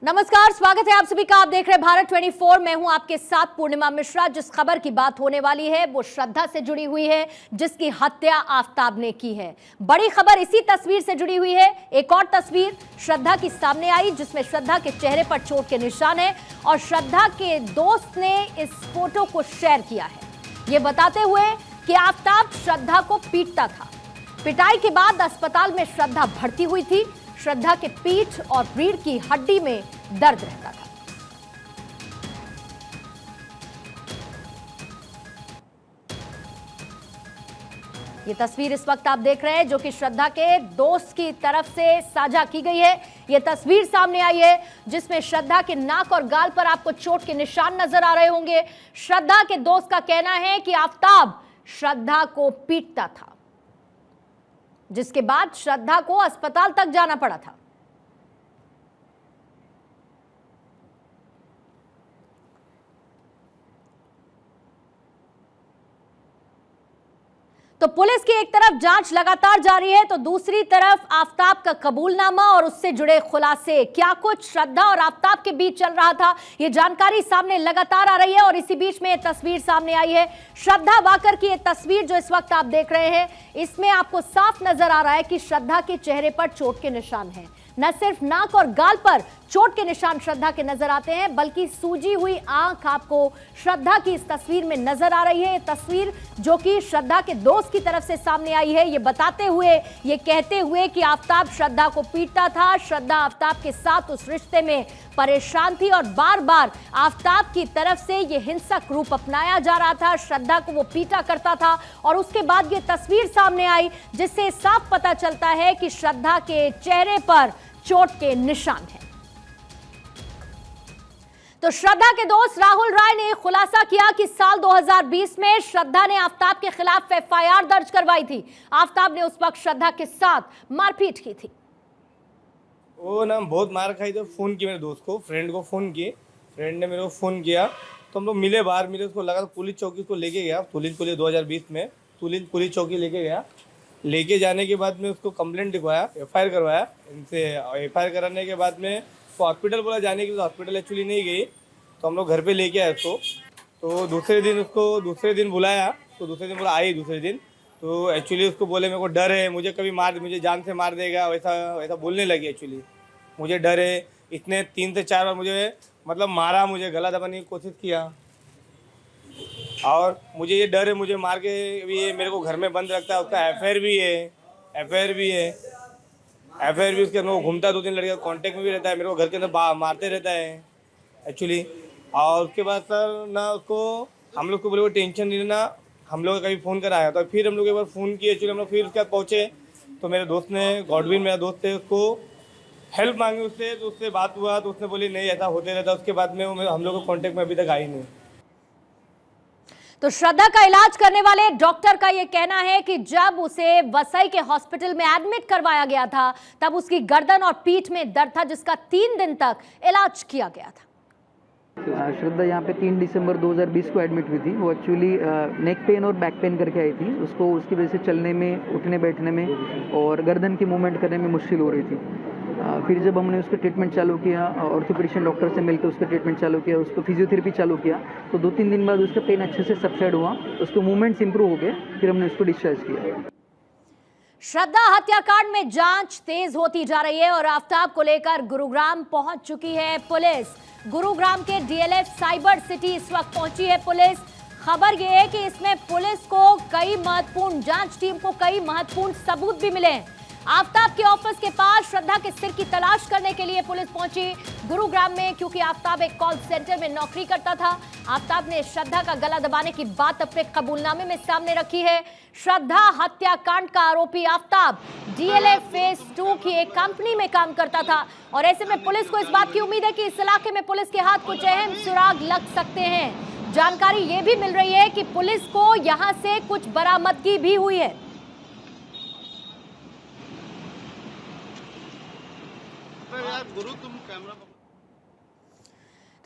नमस्कार, स्वागत है आप सभी का। आप देख रहे हैं भारत 24। मैं हूं आपके साथ पूर्णिमा मिश्रा। जिस खबर की बात होने वाली है वो श्रद्धा से जुड़ी हुई है, जिसकी हत्या आफताब ने की है। बड़ी खबर इसी तस्वीर से जुड़ी हुई है। एक और तस्वीर श्रद्धा की सामने आई जिसमें श्रद्धा के चेहरे पर चोट के निशान है और श्रद्धा के दोस्त ने इस फोटो को शेयर किया है, ये बताते हुए कि आफताब श्रद्धा को पीटता था। पिटाई के बाद अस्पताल में श्रद्धा भर्ती हुई थी। श्रद्धा के पीठ और रीढ़ की हड्डी में दर्द रहता था। ये तस्वीर इस वक्त आप देख रहे हैं जो कि श्रद्धा के दोस्त की तरफ से साझा की गई है। ये तस्वीर सामने आई है जिसमें श्रद्धा के नाक और गाल पर आपको चोट के निशान नजर आ रहे होंगे। श्रद्धा के दोस्त का कहना है कि आफताब श्रद्धा को पीटता था, जिसके बाद श्रद्धा को अस्पताल तक जाना पड़ा था। तो पुलिस की एक तरफ जांच लगातार जारी है तो दूसरी तरफ आफताब का कबूलनामा और उससे जुड़े खुलासे। क्या कुछ श्रद्धा और आफताब के बीच चल रहा था, ये जानकारी सामने लगातार आ रही है। और इसी बीच में ये तस्वीर सामने आई है, श्रद्धा वाकर की ये तस्वीर जो इस वक्त आप देख रहे हैं, इसमें आपको साफ नजर आ रहा है कि श्रद्धा के चेहरे पर चोट के निशान हैं। न सिर्फ नाक और गाल पर चोट के निशान श्रद्धा के नजर आते हैं, बल्कि सूजी हुई आंख आपको श्रद्धा की इस तस्वीर में नजर आ रही है। ये तस्वीर जो कि श्रद्धा के दोस्त की तरफ से सामने आई है, ये बताते हुए, ये कहते हुए कि आफताब श्रद्धा को पीटता था। श्रद्धा आफताब के साथ उस रिश्ते में परेशान थी और बार बार आफताब की तरफ से ये हिंसक रूप अपनाया जा रहा था। श्रद्धा को वो पीटा करता था और उसके बाद ये तस्वीर सामने आई जिससे साफ पता चलता है कि श्रद्धा के चेहरे पर चोट के निशान हैं। तो श्रद्धा के दोस्त राहुल राय ने खुलासा किया कि साल 2020 में श्रद्धा ने आफताब के खिलाफ एफआईआर दर्ज करवाई थी। आफताब ने उस वक्त श्रद्धा के साथ मारपीट की थी। वो ना बहुत मार खाई तो फ़ोन किया मेरे दोस्त को, फ्रेंड को फ़ोन किए। फ्रेंड ने मेरे को फ़ोन किया तो हम लोग मिले, बाहर मिले। उसको लगा तो पुलिस चौकी को लेके गया, पुलिस 2020 में पुलिस चौकी लेके गया। लेके जाने के बाद में उसको कंप्लेंट लिखवाया, एफआईआर करवाया इनसे। एफआईआर कराने के बाद में तो हॉस्पिटल बोला जाने के लिए, तो हॉस्पिटल एक्चुअली नहीं गई, तो हम लोग घर पे लेके आए उसको। तो दूसरे दिन बुलाया, तो दूसरे दिन बोला आई दूसरे दिन। तो एक्चुअली उसको बोले मेरे को डर है, मुझे जान से मार देगा, वैसा बोलने लगी। एक्चुअली मुझे डर है, इतने 3 से 4 बार मुझे मतलब मारा, मुझे गला दबाने की कोशिश किया और मुझे ये डर है, मुझे मार के भी मेरे को घर में बंद रखता है। उसका एफआईआर भी है उसके अंदर। वो घूमता 2-3 लड़के कांटेक्ट में भी रहता है, मेरे को घर के अंदर मारते रहता है एक्चुअली। और उसके बाद सर ना उसको हम लोग को बोले वो टेंशन नहीं लेना, हम लोग कभी फ़ोन कराया। तो फिर हम लोग एक बार फ़ोन किए एक्चुअली, हम लोग फिर उसके बाद पहुँचे तो मेरे दोस्त ने, गॉडविन मेरा दोस्त थे, उसको हेल्प मांगी उससे। तो उससे बात हुआ तो उसने बोली नहीं ऐसा होते रहता। उसके बाद में वो हम लोग को कॉन्टेक्ट में अभी तक आई नहीं। तो श्रद्धा का इलाज करने वाले डॉक्टर का यह कहना है कि जब उसे वसई के हॉस्पिटल में एडमिट करवाया गया था तब उसकी गर्दन और पीठ में दर्द था, जिसका 3 दिन तक इलाज किया गया था। श्रद्धा यहाँ पे 3 दिसंबर 2020 को एडमिट हुई थी। वो एक्चुअली नेक पेन और बैक पेन करके आई थी। उसको उसकी वजह से चलने में, उठने बैठने में और गर्दन की मूवमेंट करने में मुश्किल हो रही थी। फिर जब हमने उसका ट्रीटमेंट चालू किया, ऑर्थोपेडिशियन डॉक्टर से मिलकर उसका ट्रीटमेंट चालू किया, उसको फिजियोथेरेपी चालू किया, तो 2-3 दिन बाद उसका पेन अच्छे से सबसाइड हुआ, उसके मूवमेंट्स इंप्रूव हो गए। फिर हमने उसको डिस्चार्ज किया। श्रद्धा हत्याकांड में जांच तेज होती जा रही है और आफताब को लेकर गुरुग्राम पहुंच चुकी है पुलिस। गुरुग्राम के डीएलएफ साइबर सिटी इस वक्त पहुंची है पुलिस। खबर यह है कि इसमें पुलिस को कई महत्वपूर्ण, जांच टीम को कई महत्वपूर्ण सबूत भी मिले हैं। आफताब के ऑफिस के पास श्रद्धा के सिर की तलाश करने के लिए पुलिस पहुंची गुरुग्राम में, क्योंकि आफताब एक कॉल सेंटर में नौकरी करता था। आफताब ने श्रद्धा का गला दबाने की बात अपने कबूलनामे में सामने रखी है। श्रद्धा हत्याकांड का आरोपी आफताब डीएलएफ फेज 2 की एक कंपनी में काम करता था और ऐसे में पुलिस को इस बात की उम्मीद है कि इस इलाके में पुलिस के हाथ कुछ अहम सुराग लग सकते हैं। जानकारी ये भी मिल रही है कि पुलिस को यहां से कुछ बरामदगी भी हुई है।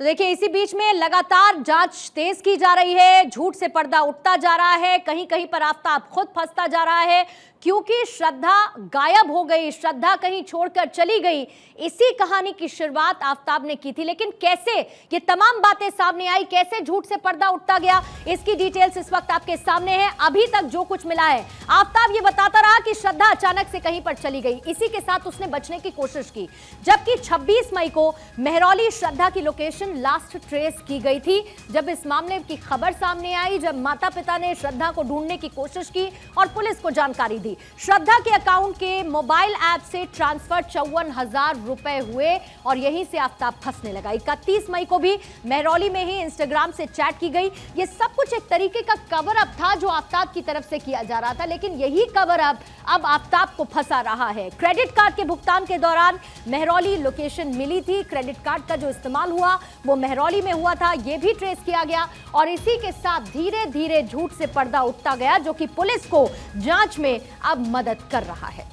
तो देखिए इसी बीच में लगातार जांच तेज की जा रही है, झूठ से पर्दा उठता जा रहा है, कहीं कहीं पर आफ्ताब खुद फंसता जा रहा है क्योंकि श्रद्धा गायब हो गई, श्रद्धा कहीं छोड़कर चली गई। इसी कहानी की शुरुआत आफ्ताब ने की थी, लेकिन कैसे ये तमाम बातें सामने आई, कैसे झूठ से पर्दा उठता गया, इसकी डिटेल्स इस वक्त आपके सामने है। अभी तक जो कुछ मिला है, आफ्ताब ये बताता रहा कि श्रद्धा अचानक से कहीं पर चली गई, इसी के साथ उसने बचने की कोशिश की, जबकि 26 मई को मेहरौली श्रद्धा की लोकेशन लास्ट ट्रेस की गई थी। जब इस मामले की खबर सामने आई, जब माता पिता ने श्रद्धा को ढूंढने की कोशिश की और पुलिस को जानकारी दी, श्रद्धा के अकाउंट के मोबाइल ऐप से ट्रांसफर 54,000 रुपए हुए और यहीं से आफ्ताब फंसने लगा। 31 मई को भी मेहरौली में ही इंस्टाग्राम से चैट की गई। ये सब कुछ एक तरीके का कवर अप था जो आफ्ताब की तरफ से किया जा रहा था, लेकिन यही कवर अप अब आफ्ताब को फंसा रहा है। क्रेडिट कार्ड के भुगतान के दौरान मेहरौली लोकेशन मिली थी, क्रेडिट कार्ड का जो इस्तेमाल हुआ वो मेहरौली में हुआ था, ये भी ट्रेस किया गया और इसी के साथ धीरे धीरे झूठ से पर्दा उठता गया, जो कि पुलिस को जांच में अब मदद कर रहा है।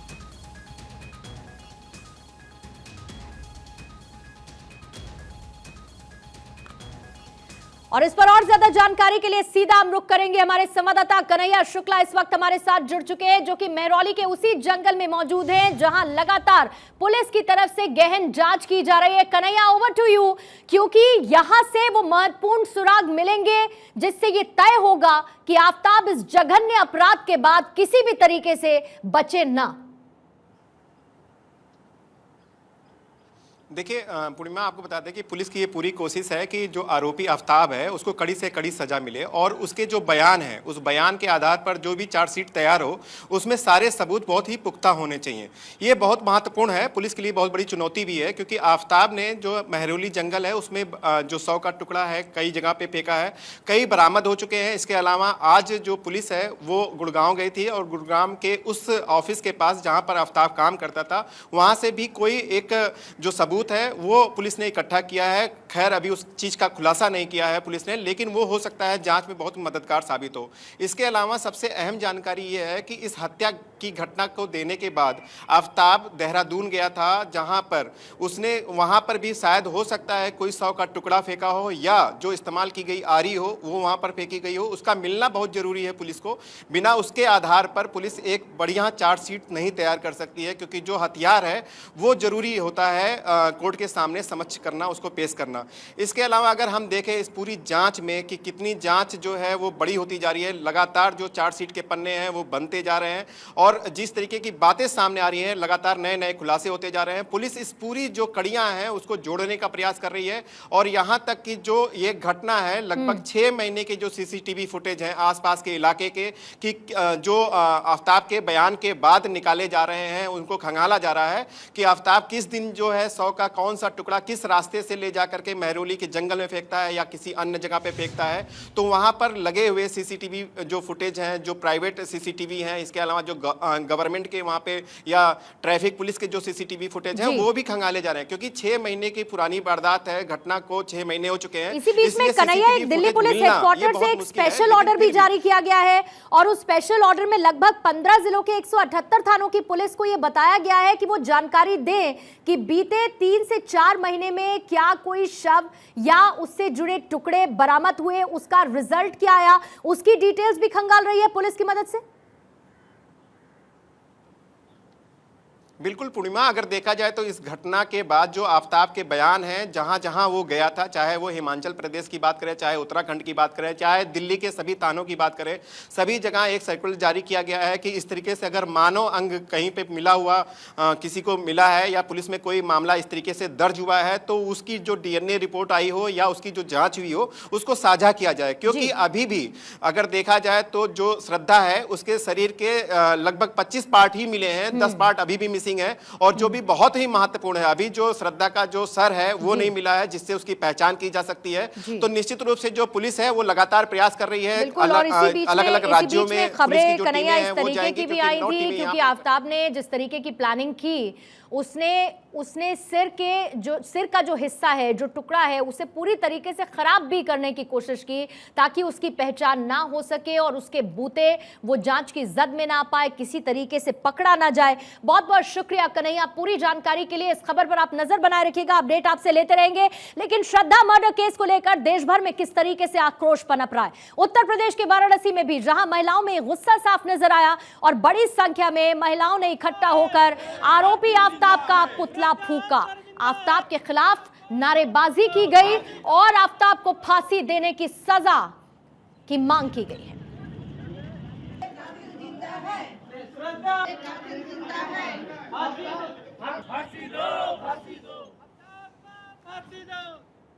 और इस पर और ज्यादा जानकारी के लिए सीधा हम रुख करेंगे हमारे संवाददाता कन्हैया शुक्ला इस वक्त हमारे साथ जुड़ चुके हैं, जो कि मेहरौली के उसी जंगल में मौजूद हैं जहां लगातार पुलिस की तरफ से गहन जांच की जा रही है। कन्हैया, ओवर टू यू, क्योंकि यहां से वो महत्वपूर्ण सुराग मिलेंगे जिससे ये तय होगा कि आफ्ताब इस जघन्य अपराध के बाद किसी भी तरीके से बचे ना। देखिए पूर्णिमा, आपको बता दें कि पुलिस की ये पूरी कोशिश है कि जो आरोपी आफ्ताब है उसको कड़ी से कड़ी सजा मिले और उसके जो बयान है उस बयान के आधार पर जो भी चार्जशीट तैयार हो उसमें सारे सबूत बहुत ही पुख्ता होने चाहिए। ये बहुत महत्वपूर्ण है, पुलिस के लिए बहुत बड़ी चुनौती भी है, क्योंकि आफ्ताब ने जो मेहरौली जंगल है उसमें जो 100 का टुकड़ा है कई जगह पे फेंका है, कई बरामद हो चुके हैं। इसके अलावा आज जो पुलिस है वो गुड़गांव गई थी और गुड़गांव के उस ऑफिस के पास जहाँ पर आफ्ताब काम करता था वहाँ से भी कोई एक जो सबूत है वो पुलिस ने इकट्ठा किया है। खैर अभी उस चीज का खुलासा नहीं किया है पुलिस ने, लेकिन वो हो सकता है जांच में बहुत मददगार साबित हो। इसके अलावा सबसे अहम जानकारी ये है कि इस हत्या की घटना को देने के बाद आफ्ताब देहरादून गया था, जहां पर उसने वहां पर भी शायद हो सकता है कोई 100 का टुकड़ा फेंका हो या जो इस्तेमाल की गई आरी हो वो वहां पर फेंकी गई हो। उसका मिलना बहुत जरूरी है पुलिस को, बिना उसके आधार पर पुलिस एक बढ़िया चार्जशीट नहीं तैयार कर सकती है, क्योंकि जो हथियार है वो जरूरी होता है कोर्ट के सामने समक्ष करना, उसको पेश करना। इसके अलावा अगर हम देखें इस पूरी जांच में कि कितनी जांच जो है वो बड़ी होती जा रही है, लगातार जो चार्जशीट के पन्ने हैं वो बनते जा रहे हैं और जिस तरीके की बातें सामने आ रही हैं लगातार नए नए खुलासे होते जा रहे हैं। पुलिस इस पूरी जो कड़ियां हैं उसको जोड़ने का प्रयास कर रही है और यहाँ तक कि जो ये घटना है लगभग 6 महीने के जो सीसीटीवी फुटेज हैं आसपास के इलाके के कि जो आफ्ताब के बयान के बाद निकाले जा रहे हैं, उनको खंगाला जा रहा है कि आफ्ताब किस दिन जो है 100 का कौन सा टुकड़ा किस रास्ते से ले जाकर के मेहरौली के जंगल में फेंकता है या किसी अन्य जगह पे फेंकता है। तो वहां पर लगे हुए सीसीटीवी जो फुटेज हैं, जो प्राइवेट सीसीटीवी हैं, इसके अलावा जो गवर्नमेंट के वहां पे या ट्रैफिक पुलिस के जो सीसीटीवी फुटेज हैं वो भी खंगाले जा रहे हैं, क्योंकि 6 महीने की पुरानी वारदात है, घटना को 6 महीने हो चुके हैं। इसी बीच में कन्हैया, एक दिल्ली पुलिस हेडक्वार्टर से एक स्पेशल ऑर्डर भी जारी किया गया है और उस स्पेशल ऑर्डर में लगभग 15 जिलों के 178 थानों की पुलिस को यह बताया गया है कि वो जानकारी दें कि बीते 3 से 4 महीने में क्या कोई शव या उससे जुड़े टुकड़े बरामद हुए, उसका रिजल्ट क्या आया, उसकी डिटेल्स भी खंगाल रही है पुलिस की मदद से। बिल्कुल पूर्णिमा, अगर देखा जाए तो इस घटना के बाद जो आफ्ताब के बयान हैं जहां जहां वो गया था, चाहे वो हिमाचल प्रदेश की बात करें, चाहे उत्तराखंड की बात करें, चाहे दिल्ली के सभी थानों की बात करें, सभी जगह एक सर्कुलर जारी किया गया है कि इस तरीके से अगर मानव अंग कहीं पे मिला हुआ किसी को मिला है या पुलिस में कोई मामला इस तरीके से दर्ज हुआ है तो उसकी जो DNA रिपोर्ट आई हो या उसकी जो जाँच हुई हो उसको साझा किया जाए। क्योंकि अभी भी अगर देखा जाए तो जो श्रद्धा है उसके शरीर के लगभग 25 पार्ट ही मिले हैं, 10 पार्ट अभी भी है और जो भी बहुत ही महत्वपूर्ण है, अभी जो श्रद्धा का जो सर है वो नहीं मिला है जिससे उसकी पहचान की जा सकती है। तो निश्चित रूप से जो पुलिस है वो लगातार प्रयास कर रही है। अलग अलग राज्यों में खबरें कन्हैया इस तरीके की भी आई थी, क्योंकि आफ्ताब ने जिस तरीके की प्लानिंग की उसने सिर का जो हिस्सा है, जो टुकड़ा है, उसे पूरी तरीके से खराब भी करने की कोशिश की ताकि उसकी पहचान ना हो सके और उसके बूते वो जांच की जद में ना पाए, किसी तरीके से पकड़ा ना जाए। बहुत बहुत शुक्रिया कन्हैया पूरी जानकारी के लिए। इस खबर पर आप नजर बनाए रखिएगा, अपडेट आपसे लेते रहेंगे। लेकिन श्रद्धा मर्डर केस को लेकर देश भर में किस तरीके से आक्रोश पनप रहा है। उत्तर प्रदेश के वाराणसी में भी जहां महिलाओं में गुस्सा साफ नजर आया और बड़ी संख्या में महिलाओं ने इकट्ठा होकर आरोपी आफ्ताब का पुतला फूंका। आफ्ताब के खिलाफ नारेबाजी की गई और आफ्ताब को फांसी देने की सजा की मांग की गई है।